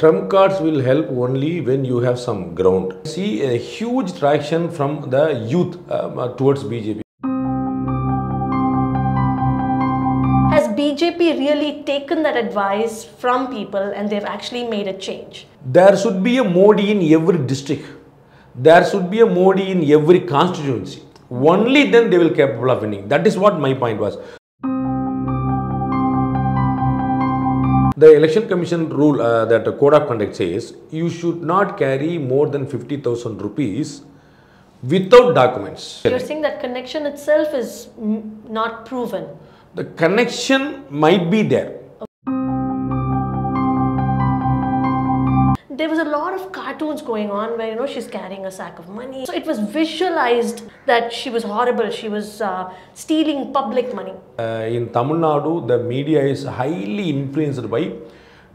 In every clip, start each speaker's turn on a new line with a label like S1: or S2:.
S1: Trump cards will help only when you have some ground. See a huge traction from the youth towards BJP.
S2: Has BJP really taken that advice from people and they've actually made a change?
S1: There should be a Modi in every district. There should be a Modi in every constituency. Only then they will be capable of winning. That is what my point was. The election commission rule that the code of conduct says you should not carry more than 50,000 rupees without documents.
S2: You're saying that connection itself is not proven.
S1: The connection might be there.
S2: There was a lot of cartoons going on where, she's carrying a sack of money. So it was visualized that she was horrible. She was stealing public money.
S1: In Tamil Nadu, the media is highly influenced by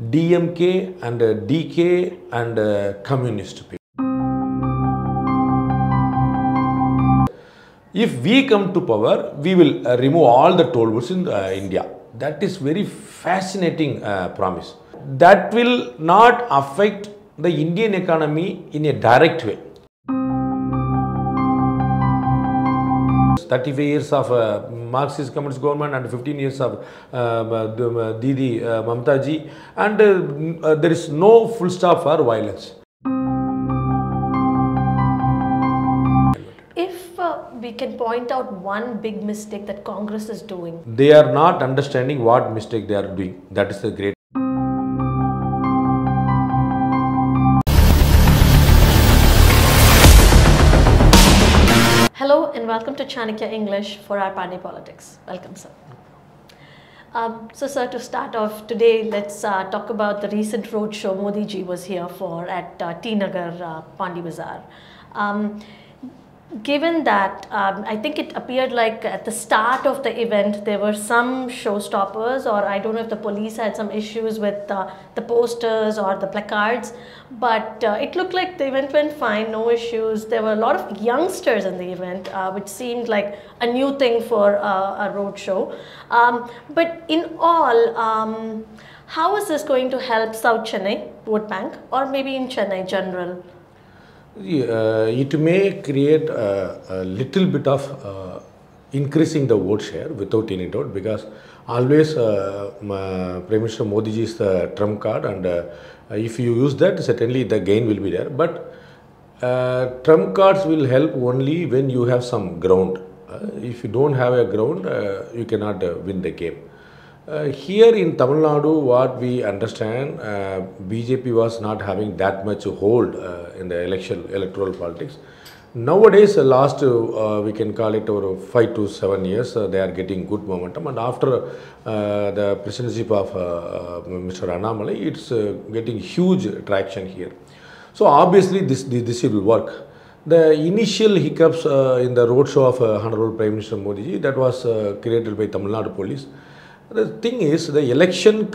S1: DMK and DK and communist people. If we come to power, we will remove all the toll booths in India. That is very fascinating promise. That will not affect the Indian economy in a direct way. 35 years of Marxist Communist government and 15 years of Didi Mamta ji, and there is no full stop for violence.
S2: If we can point out one big mistake that Congress is doing.
S1: They are not understanding what mistake they are doing. That is the great.
S2: Hello and welcome to Chanakya English for our Pandey Politics. Welcome, sir. So, sir, to start off today, let's talk about the recent roadshow Modi ji was here for at T Nagar, Pandey Bazaar. Given that, I think it appeared like at the start of the event, there were some showstoppers, or I don't know if the police had some issues with the posters or the placards, but it looked like the event went fine, no issues. There were a lot of youngsters in the event, which seemed like a new thing for a roadshow. But in all, how is this going to help South Chennai vote bank, or maybe in Chennai general?
S1: It may create a little bit of increasing the vote share without any doubt, because always Prime Minister Modi ji is the trump card, and if you use that, certainly the gain will be there. But trump cards will help only when you have some ground. If you don't have a ground, you cannot win the game. Here in Tamil Nadu, what we understand, BJP was not having that much hold in the electoral politics. Nowadays, last we can call it over 5 to 7 years, they are getting good momentum, and after the presidency of Mr. Annamalai, it's getting huge traction here. So obviously this will work. The initial hiccups in the roadshow of Honorable Prime Minister Modi ji, that was created by Tamil Nadu police. The thing is, the election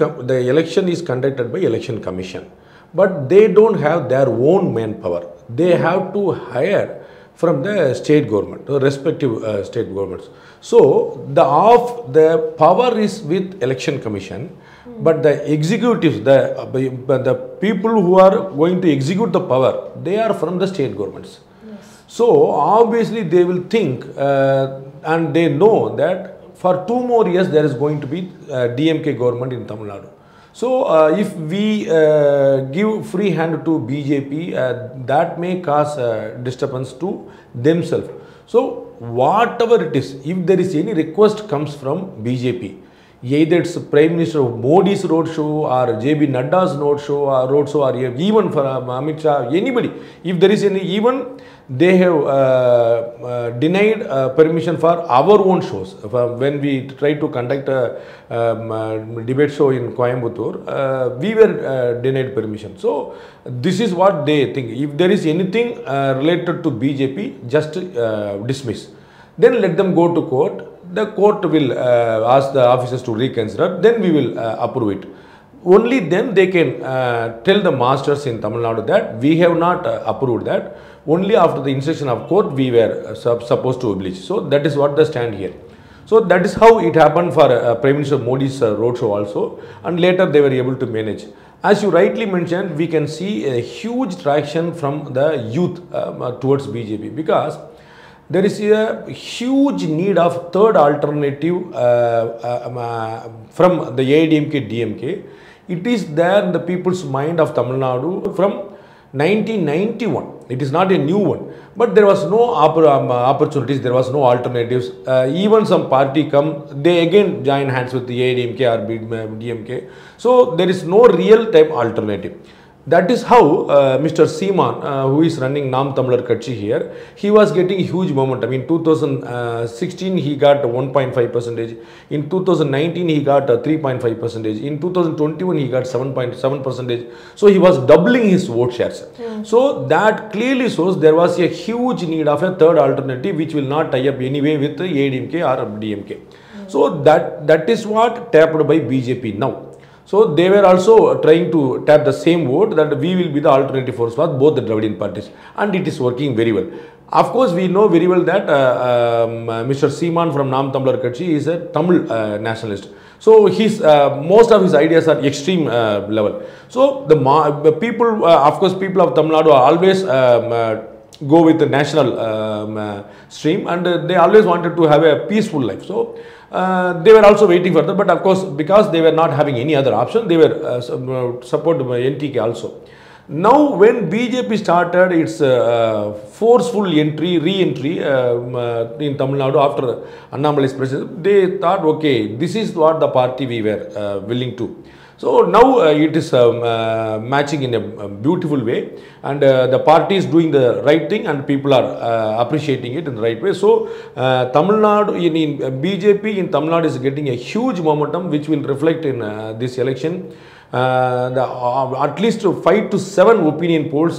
S1: is conducted by Election Commission, but they don't have their own manpower. They have to hire from the state government, the respective state governments. So the power is with Election Commission, but the executives, the people who are going to execute the power, they are from the state governments. Yes. So obviously they will think and they know that for 2 more years there is going to be DMK government in Tamil Nadu. So if we give free hand to BJP, that may cause disturbance to themselves. So whatever it is, if there is any request comes from BJP, either it's Prime Minister Modi's roadshow or JB Nadda's roadshow or even for Amit Shah, anybody, if there is any, even they have denied permission for our own shows. When we tried to conduct a debate show in Coimbatore, we were denied permission. So this is what they think. If there is anything related to BJP, just dismiss. Then let them go to court. The court will ask the officers to reconsider. Then we will approve it. Only then they can tell the masters in Tamil Nadu that we have not approved that. Only after the instruction of court we were supposed to oblige. So that is what the stand here. So that is how it happened for Prime Minister Modi's roadshow also, and later they were able to manage. as you rightly mentioned, we can see a huge traction from the youth towards BJP, because there is a huge need of third alternative from the AIDMK DMK. It is there in the people's mind of Tamil Nadu from 1991. It is not a new one, but there was no opportunities, there was no alternatives. Even some party come, they again join hands with the AIDMK or DMK. So there is no real time alternative. That is how Mr. Seeman, who is running Nam Tamlar Katchi here, he was getting huge momentum. In 2016, he got 1.5%. In 2019, he got 3.5%. In 2021, he got 7.7%. So he was doubling his vote shares. So that clearly shows there was a huge need of a third alternative, which will not tie up anyway with AIDMK or DMK. So that is what tapped by BJP now. So they were also trying to tap the same vote, that we will be the alternative force for both the Dravidian parties, and it is working very well. Of course, we know very well that Mr. Seeman from Nam Tamlar Katchi is a Tamil nationalist. So his most of his ideas are extreme level. So the people, of course, people of Tamil Nadu always go with the national stream, and they always wanted to have a peaceful life. So they were also waiting for that, but of course, because they were not having any other option, they were supported by NTK also. Now, when BJP started its forceful re-entry in Tamil Nadu after Annamalai's presidency, they thought, okay, this is what the party we were willing to. So now it is matching in a beautiful way, and the party is doing the right thing, and people are appreciating it in the right way. So Tamil Nadu, in BJP in Tamil Nadu is getting a huge momentum, which will reflect in this election. At least 5 to 7 opinion polls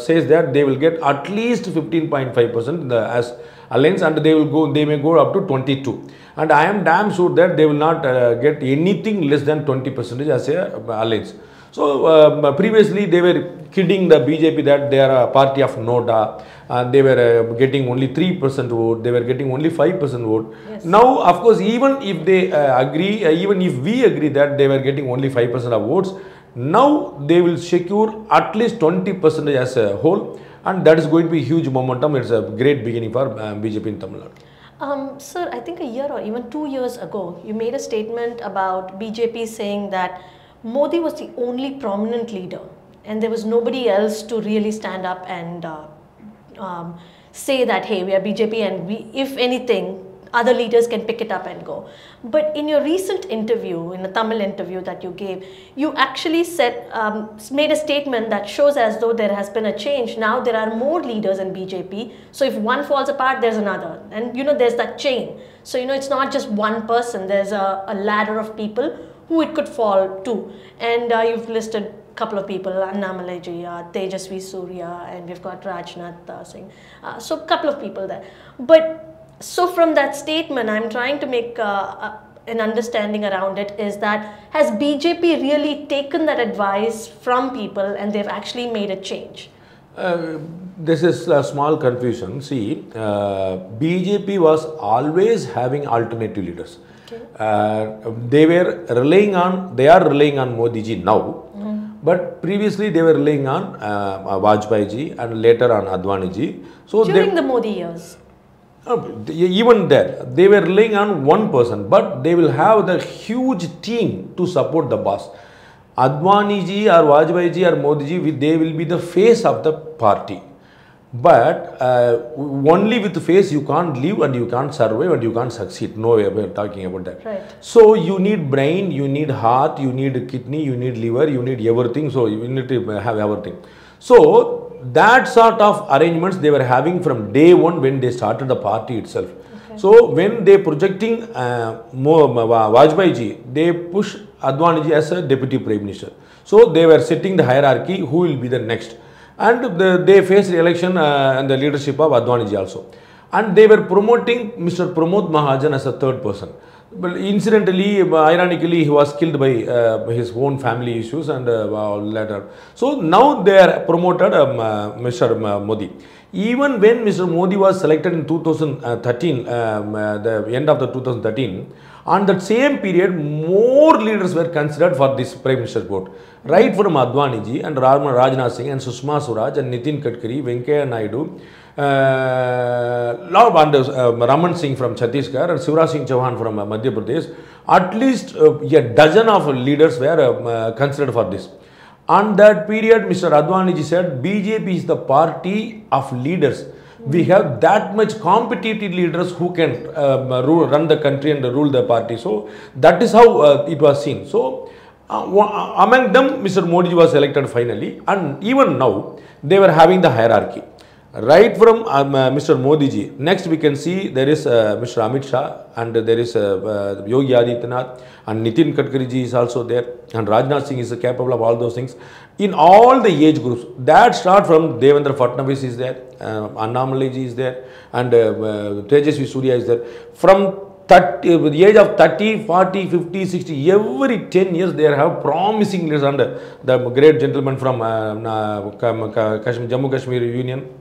S1: says that they will get at least 15.5% as alliance, and they may go up to 22. And I am damn sure that they will not get anything less than 20% as a alliance. So previously they were kidding the BJP that they are a party of Noda, and they were getting only 3% vote, they were getting only 5% vote. Yes. Now, of course, even if they agree, even if we agree that they were getting only 5% of votes, now they will secure at least 20% as a whole, and that is going to be huge momentum. It's a great beginning for BJP in Tamil Nadu.
S2: Sir, I think a year or even 2 years ago, you made a statement about BJP saying that Modi was the only prominent leader and there was nobody else to really stand up and say that, hey, we are BJP and we, if anything, other leaders can pick it up and go. But in your recent interview, in a Tamil interview that you gave, you actually said, made a statement that shows as though there has been a change. Now there are more leaders in BJP. So if one falls apart, there's another. And you know, there's that chain. So, you know, it's not just one person. There's a ladder of people who it could fall to. And you've listed a couple of people, Annamalai ji, Tejasvi Surya, and we've got Rajnath Singh. So a couple of people there. But so from that statement, I'm trying to make an understanding around it, is that has BJP really taken that advice from people and they've actually made a change?
S1: This is a small confusion. See, BJP was always having alternative leaders. Okay. They are relying on Modi ji now. But previously they were relying on Vajpayee ji and later on Advani ji. So
S2: during the Modi years.
S1: Even there, they were relying on one person, but they will have the huge team to support the boss. Advani ji or Vajpayee ji or Modi ji, they will be the face of the party. But only with the face you can't live and you can't survive and you can't succeed. No way of talking about that.
S2: Right.
S1: So you need brain, you need heart, you need kidney, you need liver, you need everything. So you need to have everything. So that sort of arrangements they were having from day one when they started the party itself. Okay. So when they projecting Vajpayee ji, they push Advani ji as a deputy prime minister. So they were setting the hierarchy, who will be the next. And they faced the election and the leadership of Advani ji also. And they were promoting Mr. Pramod Mahajan as a third person. But incidentally, ironically, he was killed by his own family issues and later. So now they are promoted Mr. Modi. Even when Mr. Modi was selected in 2013, the end of the 2013, On that same period, more leaders were considered for this Prime Minister's post. Right from Advani ji and Rajnath Singh and Sushma Swaraj and Nitin Gadkari, Venkaiah Naidu, Raman Singh from Chhattisgarh and Shivraj Singh Chauhan from Madhya Pradesh. At least a dozen of leaders were considered for this. On that period, Mr. Advani ji said, BJP is the party of leaders. We have that much competitive leaders who can run the country and rule the party. So that is how it was seen. So among them, Mr. Modi was elected finally, and even now they were having the hierarchy. Right from Mr. Modi ji, next we can see there is Mr. Amit Shah, and there is Yogi Adityanath, and Nitin Gadkari ji is also there, and Rajnath Singh is capable of all those things. In all the age groups, that start from Devendra Fadnavis is there, Annamalai ji is there, and Tejasvi Surya is there. From the age of 30, 40, 50, 60, every 10 years they have promising leaders, and the great gentleman from Jammu Kashmir Union.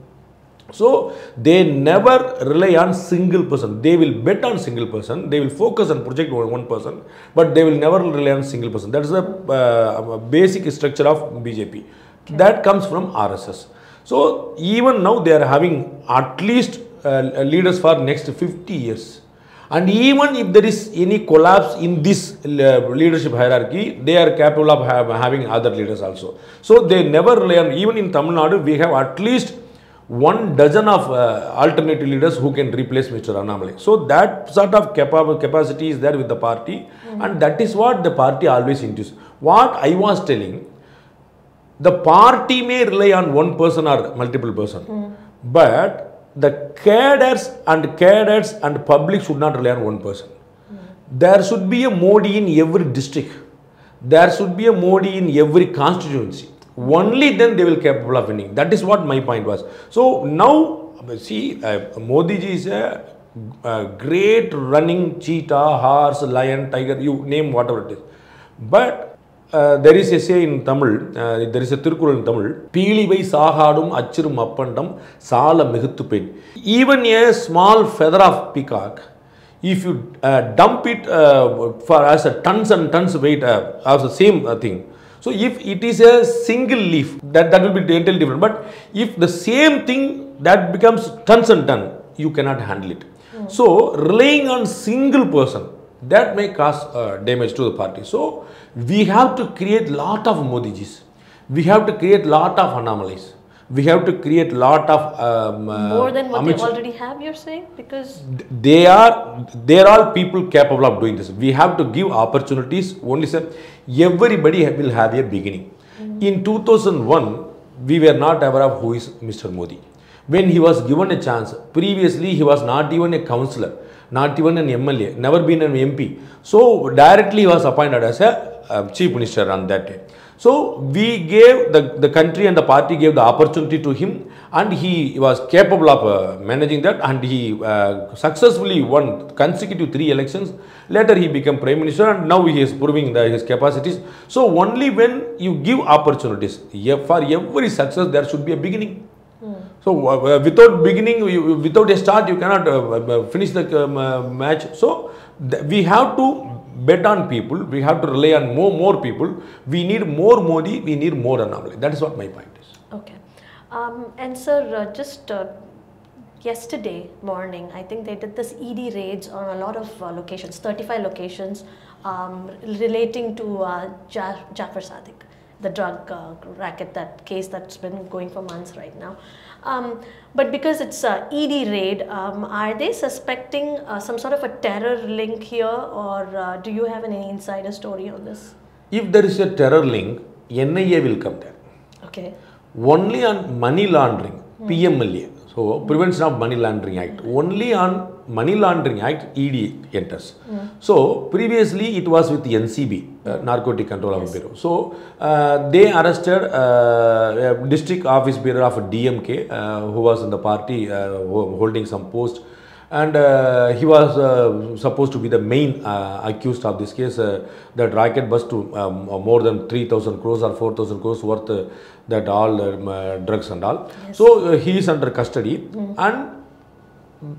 S1: So they never rely on single person. They will bet on single person. They will focus on project one person, but they will never rely on single person. That is the basic structure of BJP. Okay. That comes from RSS. So even now they are having at least leaders for next 50 years. And even if there is any collapse in this leadership hierarchy, they are capable of having other leaders also. So they never rely on, even in Tamil Nadu, we have at least 1 dozen of alternative leaders who can replace Mr. Annamalai. So that sort of capacity is there with the party, and that is what the party always introduces. What I was telling, the party may rely on one person or multiple person, but the cadres and public should not rely on one person. There should be a Modi in every district. There should be a Modi in every constituency. Only then they will be capable of winning. That is what my point was. So now, see, Modi ji is a great running cheetah, horse, lion, tiger, you name whatever it is. But there is a say in Tamil, there is a Tirukkural in Tamil, Peelivai Sahadum Achirum Appandam Sala Mihuttupen. Even a small feather of peacock, if you dump it for as a tons and tons weight, as the same thing. So if it is a single leaf, that will be entirely different. But if the same thing that becomes tons and tons, you cannot handle it. So relying on single person, that may cause damage to the party. So we have to create lot of Modijis. We have to create lot of Annamalais. We have to create lot of
S2: more than what they already have, you're saying? Because
S1: they are all people capable of doing this. We have to give opportunities. Only say everybody will have a beginning. In 2001, we were not aware of who is Mr. Modi. When he was given a chance, previously he was not even a councillor, not even an MLA, never been an MP. So directly he was appointed as a chief minister on that day. So we gave the country and the party gave the opportunity to him, and he was capable of managing that, and he successfully won consecutive 3 elections. Later he became prime minister, and now he is proving his capacities. So only when you give opportunities, for every success there should be a beginning. So without beginning, without a start, you cannot finish the match. So we have to bet on people, we have to rely on more people. We need more Modi, we need more Annamalai. That is what my point is.
S2: Okay. And sir, just yesterday morning, I think they did this ED raids on a lot of locations, 35 locations relating to Jafar Sadiq, the drug racket, that case that's been going for months right now. But because it's ED raid, are they suspecting some sort of a terror link here, or do you have any insider story on this?
S1: If there is a terror link, NIA will come there.
S2: Okay.
S1: Only on money laundering, PMLA, so Prevention of Money Laundering Act, only on Money Laundering Act, ED enters. So previously it was with the NCB, Narcotic Control Bureau. So they arrested a district office bearer of DMK who was in the party holding some post, and he was supposed to be the main accused of this case. That racket bust to more than 3,000 crores or 4,000 crores worth that all drugs and all. Yes. So he is under custody, and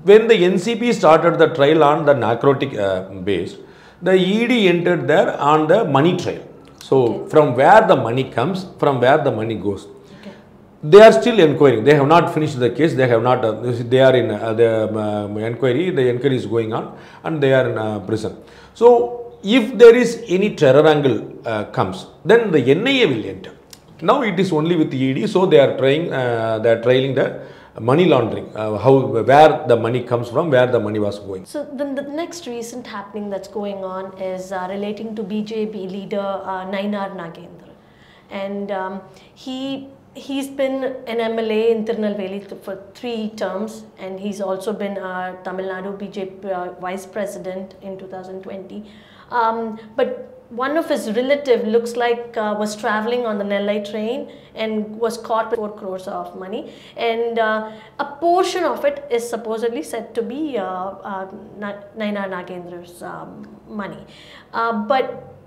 S1: when the NCP started the trial on the narcotic base, The ED entered there on the money trail. So, from where the money comes, from where the money goes. They are still inquiring. They have not finished the case. They have not. They are in the inquiry. The inquiry is going on, and they are in prison. So, if there is any terror angle comes, then the NIA will enter. Now it is only with the ED. So they are trying. They are trailing the money laundering. Where the money comes from, where the money was going.
S2: So then the next recent happening that's going on is relating to BJP leader Nainar Nagendra, and he's been an MLA in Tirunelveli for 3 terms, and he's also been Tamil Nadu BJP vice president in 2020. But one of his relative looks like was traveling on the Nellai train and was caught with 4 crores of money, and a portion of it is supposedly said to be Nainar Nagendra's money. But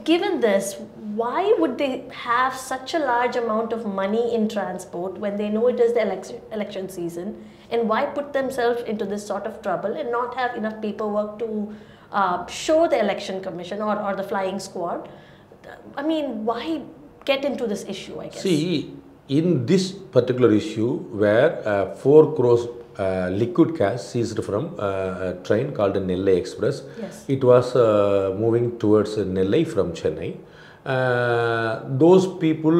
S2: given this, why would they have such a large amount of money in transport when they know it is the election season, and why put themselves into this sort of trouble and not have enough paperwork to show the election commission or the flying squad? I mean, why get into this issue, I guess?
S1: See, in this particular issue where 4 crores liquid cash seized from a train called the Nellai Express.
S2: Yes.
S1: It was moving towards Nellai from Chennai. Those people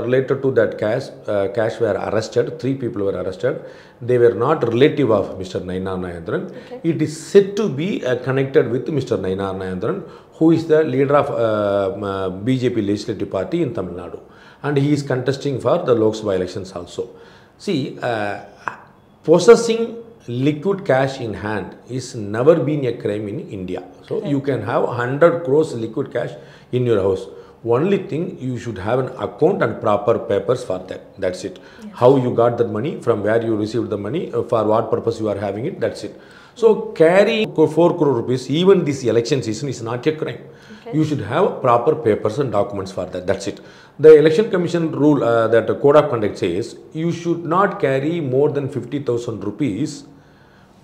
S1: related to that cash were arrested. 3 people were arrested. They were not relative of Mr. Nainar Nagendran.
S2: Okay.
S1: It is said to be connected with Mr. Nainar Nagendran, who is the leader of BJP legislative party in Tamil Nadu, and he is contesting for the Lok Sabha elections also. See, possessing liquid cash in hand is never been a crime in India. So you can have 100 crores liquid cash in your house. Only thing, you should have an account and proper papers for that. That's it. Yes. How you got that money, from where you received the money, for what purpose you are having it, that's it. So carrying 4 crore rupees, even this election season, is not a crime. Okay. You should have proper papers and documents for that. That's it. The election commission rule, that code of conduct says, you should not carry more than 50,000 rupees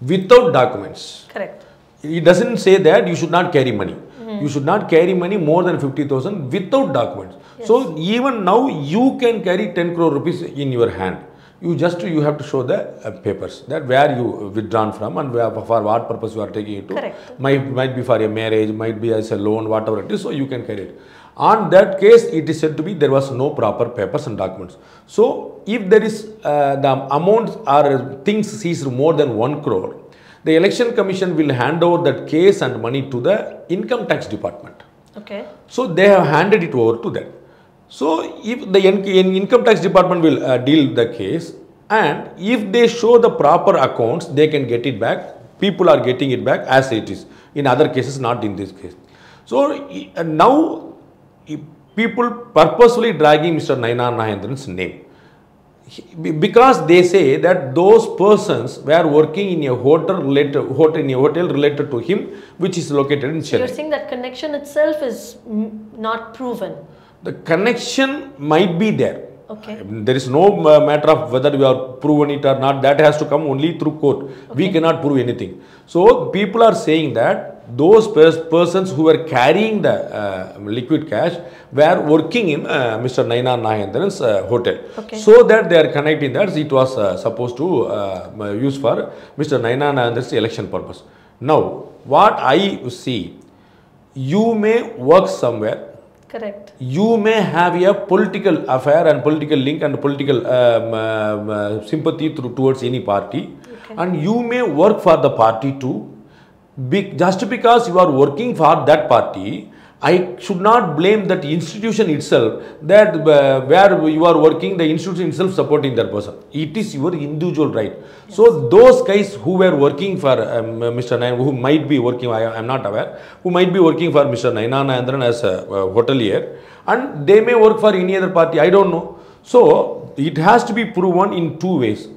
S1: without documents.
S2: Correct.
S1: It doesn't say that you should not carry money. You should not carry money more than 50,000 without documents. Yes. So even now you can carry 10 crore rupees in your hand. You have to show the papers, that where you withdrawn from and where, for what purpose you are taking it to.
S2: Correct.
S1: Might be for a marriage, might be as a loan, whatever it is. So you can carry it. On that case, it is said to be there was no proper papers and documents. So if there is the amount or things seized more than 1 crore, the election commission will hand over that case and money to the income tax department.
S2: Okay.
S1: So they have handed it over to them. So if the income tax department will deal the case, and if they show the proper accounts, they can get it back. People are getting it back as it is. In other cases, not in this case. So now people purposefully dragging Mr. Nainar Nagendran's name, because they say that those persons were working in a hotel related to him, which is located in Chennai.
S2: So you're saying that connection itself is not proven?
S1: The connection might be there.
S2: Okay.
S1: There is no matter of whether we are proven it or not. That has to come only through court. Okay. We cannot prove anything. So people are saying that those persons who were carrying the liquid cash were working in Mr. Nainar Nagendran's hotel. Okay. So that they are connecting that it was supposed to use for Mr. Nainar Nagendran's election purpose. Now, what I see, you may work somewhere.
S2: Correct.
S1: You may have a political affair and political link and political sympathy towards any party, okay, and you may work for the party too. Just because you are working for that party, I should not blame that institution itself, that where you are working, the institution itself supporting that person. It is your individual right. Yes. So those guys who were working for Mr. Nainar, who might be working, I am not aware, who might be working for Mr. Nainar Nagendran as a hotelier, and they may work for any other party, I don't know. So it has to be proven in 2 ways.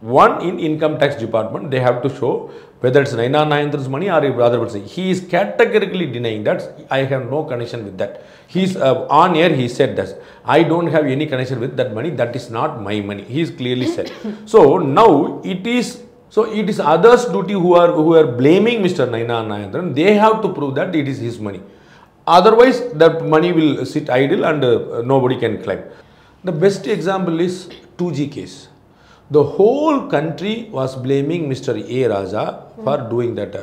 S1: One, in income tax department, they have to show whether it's Nainar Nagendran's money or other person. He is categorically denying that. I have no connection with that. He's on air, he said that. I don't have any connection with that money. That is not my money. He is clearly said. So now it is So it is others' duty who are blaming Mr. Naina Nagendran. They have to prove that it is his money. Otherwise, that money will sit idle and nobody can claim. The best example is 2G case. The whole country was blaming Mr. A. Raja for doing that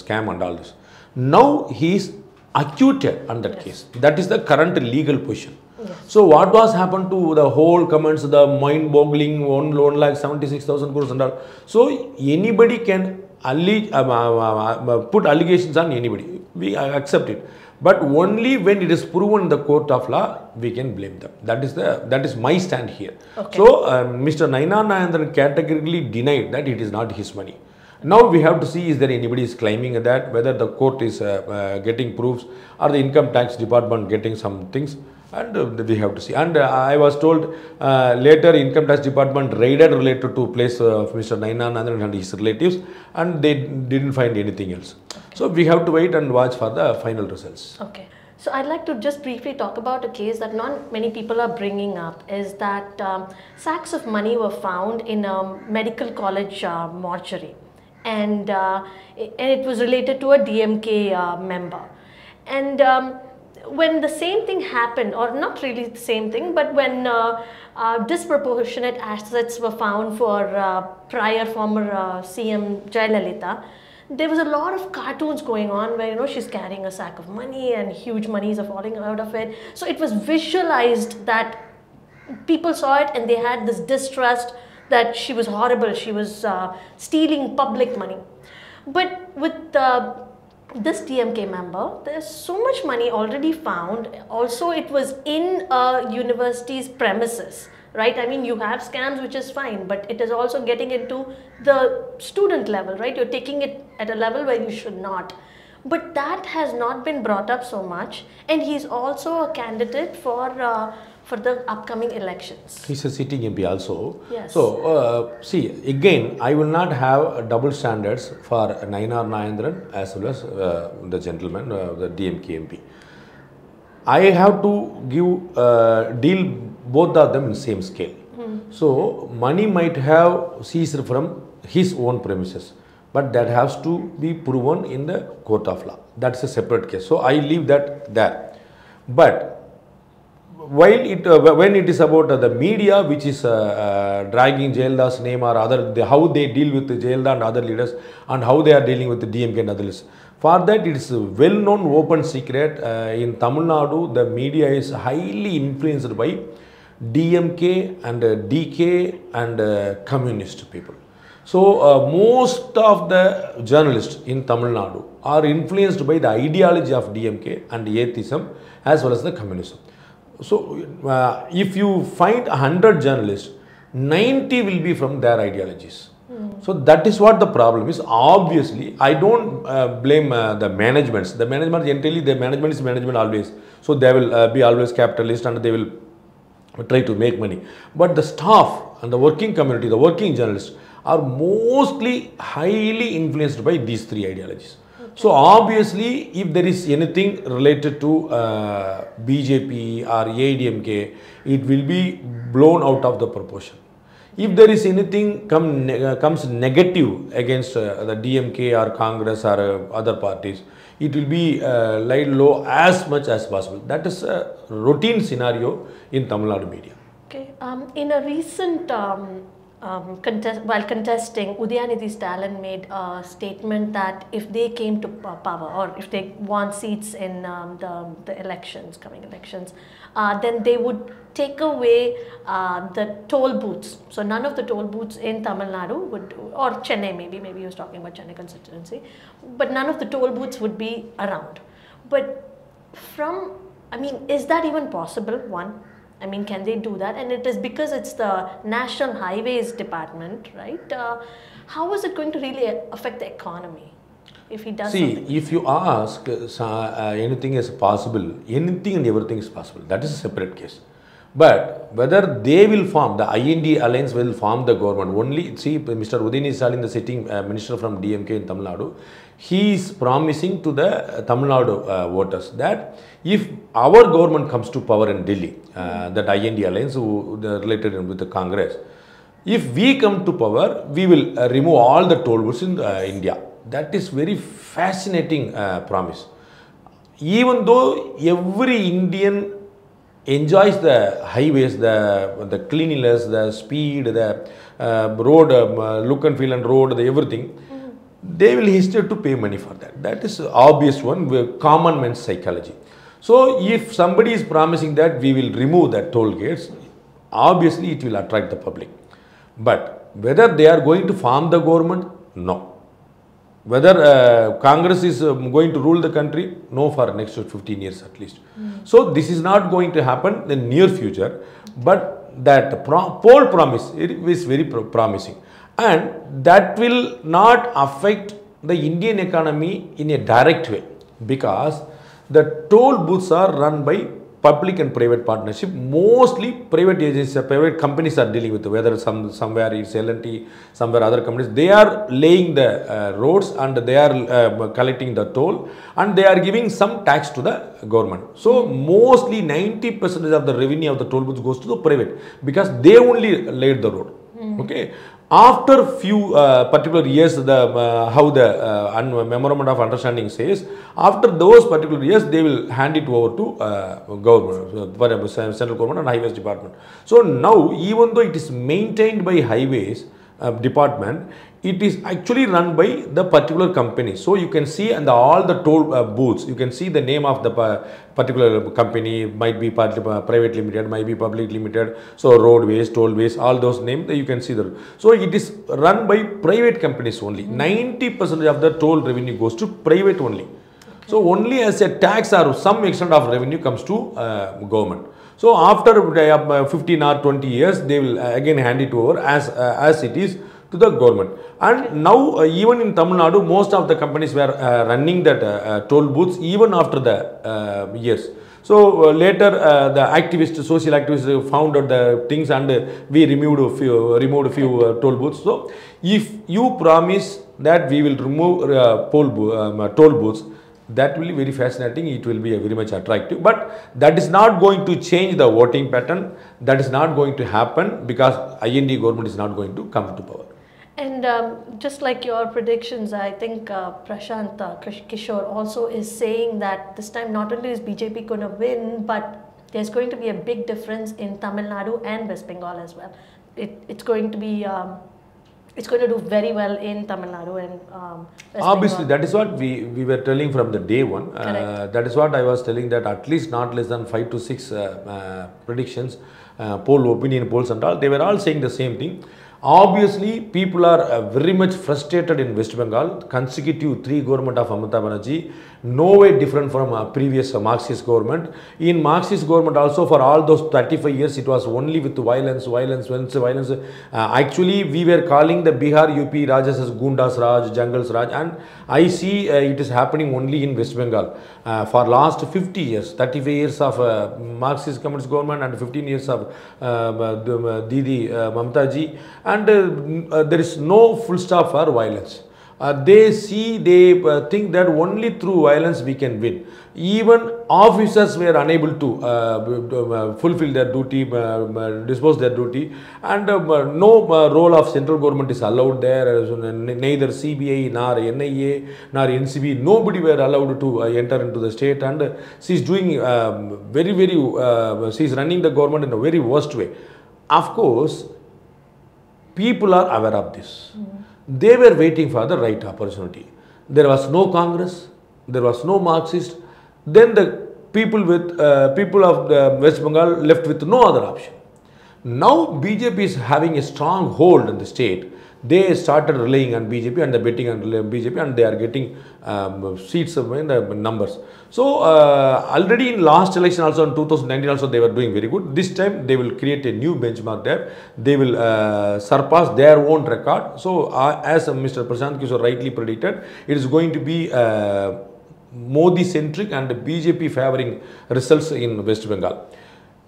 S1: scam and all this. Now he is acquitted on that case. That is the current legal position. So what was happened to the whole comments, the mind-boggling 1,76,000 crores and all. So anybody can put allegations on anybody. We accept it. But only when it is proven in the court of law, we can blame them. That is my stand here. Okay. So Mr. Naina Nagendran categorically denied that it is not his money. Now we have to see, is there anybody is claiming that, whether the court is getting proofs or the income tax department getting some things, and we have to see. And I was told later income tax department raided related to place of Mr. Naina Nagendran and his relatives, and they didn't find anything else. Okay. So we have to wait and watch for the final results.
S2: Okay. So I'd like to just briefly talk about a case that not many people are bringing up, is that sacks of money were found in a medical college mortuary. And it was related to a DMK member. And when the same thing happened, or not really the same thing, but when disproportionate assets were found for prior former CM Jayalalitha, there was a lot of cartoons going on where, you know, she's carrying a sack of money and huge monies are falling out of it. So it was visualized that people saw it and they had this distrust that she was horrible, she was stealing public money. But with this DMK member, there's so much money already found. Also, it was in a university's premises, right? I mean, you have scams, which is fine, but it is also getting into the student level, right? You're taking it at a level where you should not. But that has not been brought up so much, and he's also a candidate for the upcoming elections.
S1: He's a sitting MP also.
S2: Yes.
S1: So, see, again, I will not have double standards for Naina Nagendran as well as the gentleman, the DMK MP. I have to give, deal both of them in same scale. So, money might have ceased from his own premises, but that has to be proven in the court of law. That's a separate case. So, I leave that there. But while when it is about the media which is dragging Jayalalitha's name or how they deal with Jayalalitha and other leaders and how they are dealing with the DMK and others, for that it is a well-known open secret in Tamil Nadu, the media is highly influenced by DMK and DK and communist people. So most of the journalists in Tamil Nadu are influenced by the ideology of DMK and atheism as well as the communism. So, if you find 100 journalists, 90 will be from their ideologies. So, that is what the problem is. Obviously, I don't blame the managements. The management, generally, the management is management always. So, they will be always capitalist and they will try to make money. But the staff and the working community, the working journalists are mostly highly influenced by these three ideologies. So obviously, if there is anything related to BJP or ADMK, it will be blown out of the proportion. If there is anything comes negative against the DMK or Congress or other parties, it will be laid low as much as possible. That is a routine scenario in Tamil Nadu media.
S2: Okay. In a recent while contesting, Udayanithi Stalin made a statement that if they came to power or if they won seats in the elections, coming elections, then they would take away the toll booths. So none of the toll booths in Tamil Nadu would, or Chennai maybe he was talking about Chennai constituency, but none of the toll booths would be around. But I mean, is that even possible? One, I mean, can they do that? And it is because it's the National Highways Department, right? How is it going to really affect the economy if he does something?
S1: See, if you ask anything is possible, anything and everything is possible. That is a separate case. But whether they will form, the IND alliance will form the government. Only, see, Mr. Udayanithi Stalin, the sitting minister from DMK in Tamil Nadu, he is promising to the Tamil Nadu voters that if our government comes to power in Delhi, that IND alliance related with the Congress, If we come to power, we will remove all the toll booths in India. That is very fascinating promise. Even though every Indian enjoys the highways, the cleanliness, the speed, the road, look and feel and road, the everything, they will hesitate to pay money for that. That is obvious one, common man's psychology. So if somebody is promising that we will remove that toll gates, obviously it will attract the public. But whether they are going to form the government, no. Whether Congress is going to rule the country, no, for next 15 years at least. So this is not going to happen in the near future, but that poll promise, it is very promising. And that will not affect the Indian economy in a direct way, because the toll booths are run by public and private partnership. Mostly private agencies, private companies are dealing with, whether somewhere it's L&T, somewhere other companies, they are laying the roads and they are collecting the toll, and they are giving some tax to the government. So mostly 90% of the revenue of the toll booths goes to the private, because they only laid the road. Okay. After few particular years, how the memorandum of understanding says, after those particular years, they will hand it over to government, central government and highways department. So now, even though it is maintained by highways department, it is actually run by the particular company. So you can see, and all the toll booths, you can see the name of the particular company, might be private limited, might be public limited. So roadways, tollways, all those names, you can see the. So it is run by private companies only. 90% of the toll revenue goes to private only. Okay. So only as a tax or some extent of revenue comes to government. So after 15 or 20 years, they will again hand it over as it is to the government. And now even in Tamil Nadu, most of the companies were running that toll booths even after the years. So later the activists, social activists found out the things, and we removed a few toll booths. So if you promise that we will remove toll booths, that will be very fascinating. It will be very much attractive, but that is not going to change the voting pattern. That is not going to happen, because IND government is not going to come to power.
S2: And just like your predictions, I think Prashant Kishore also is saying that this time not only is BJP going to win, but there's going to be a big difference in Tamil Nadu and West Bengal as well. It's going to be it's going to do very well in Tamil Nadu and West
S1: obviously
S2: Bengal.
S1: That is what we were telling from the day one. That is what I was telling, that at least not less than 5 to 6 predictions, opinion polls and all, they were all saying the same thing. Obviously, people are very much frustrated in West Bengal. Consecutive 3 government of Mamata Banerjee, no way different from previous Marxist government. In Marxist government also, for all those 35 years, it was only with violence. Actually, we were calling the Bihar, UP Rajas as Gundas Raj, Jungles Raj, and I see it is happening only in West Bengal. For last 50 years, 35 years of Marxist Communist government and 15 years of Didi Mamata ji, and there is no full stop for violence. They think that only through violence we can win. Even officers were unable to fulfill their duty, dispose their duty, and no role of central government is allowed there. Neither CBI nor NIA nor NCB, nobody were allowed to enter into the state, and she is doing she is running the government in a very worst way. Of course, people are aware of this. They were waiting for the right opportunity. There was no Congress, there was no Marxist. Then the people of the West Bengal left with no other option. Now BJP is having a strong hold in the state. They started relying on BJP and the betting on BJP, and they are getting seats in the numbers. So already in last election also, in 2019 also, they were doing very good. This time they will create a new benchmark there. They will surpass their own record. So as Mr. Prashant Kishore rightly predicted, it is going to be Modi centric and BJP favoring results in West Bengal.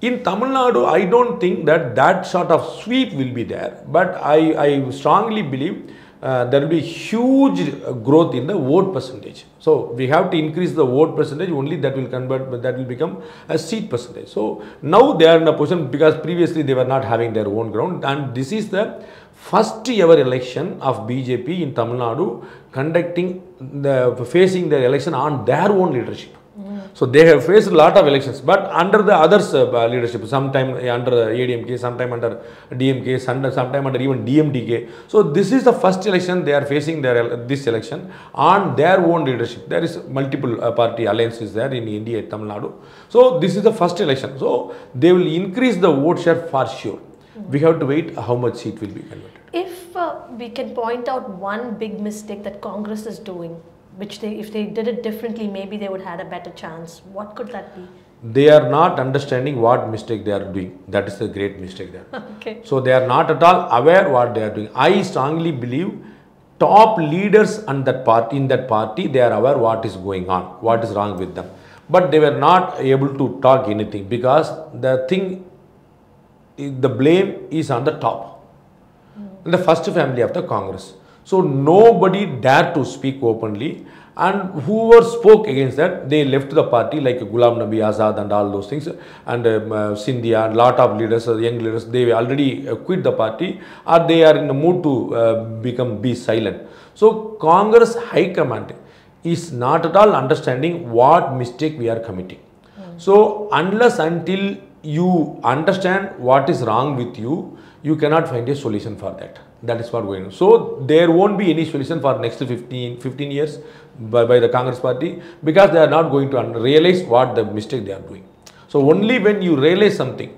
S1: In Tamil Nadu, I don't think that sort of sweep will be there, but I strongly believe there will be huge growth in the vote percentage. So we have to increase the vote percentage, only that will convert, that will become a seat percentage. So now they are in a position, because previously they were not having their own ground, and this is the first ever election of BJP in Tamil Nadu facing their election on their own leadership. So they have faced a lot of elections, but under the others' leadership, sometime under ADMK, sometime under DMK, sometime under even DMDK. So this is the first election they are facing this election on their own leadership. There is multiple party alliances there in India, Tamil Nadu. So this is the first election. So they will increase the vote share for sure. We have to wait how much seat will be converted.
S2: If we can point out one big mistake that Congress is doing, which if they did it differently, maybe they would have had a better chance. What could that be?
S1: They are not understanding what mistake they are doing. That is the great mistake there.
S2: Okay.
S1: So they are not at all aware what they are doing. I strongly believe top leaders in that party, they are aware what is going on, what is wrong with them. But they were not able to talk anything, because the blame is on the top, in the first family of the Congress. So nobody dared to speak openly, and whoever spoke against that, they left the party, like Ghulam Nabi Azad and all those things, and Scindia and lot of leaders, young leaders, they already quit the party, or they are in the mood to be silent. So Congress High Command is not at all understanding what mistake we are committing. So unless until you understand what is wrong with you, you cannot find a solution for that. That is what going on. So there won't be any solution for next 15 years by the Congress party, because they are not going to realize what the mistake they are doing. So only when you realize something,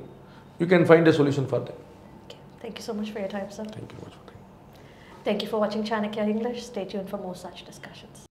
S1: you can find a solution for that.
S2: Okay. Thank you so much for your time, sir.
S1: Thank you very much.
S2: Thank you for watching Chanakya English. Stay tuned for more such discussions.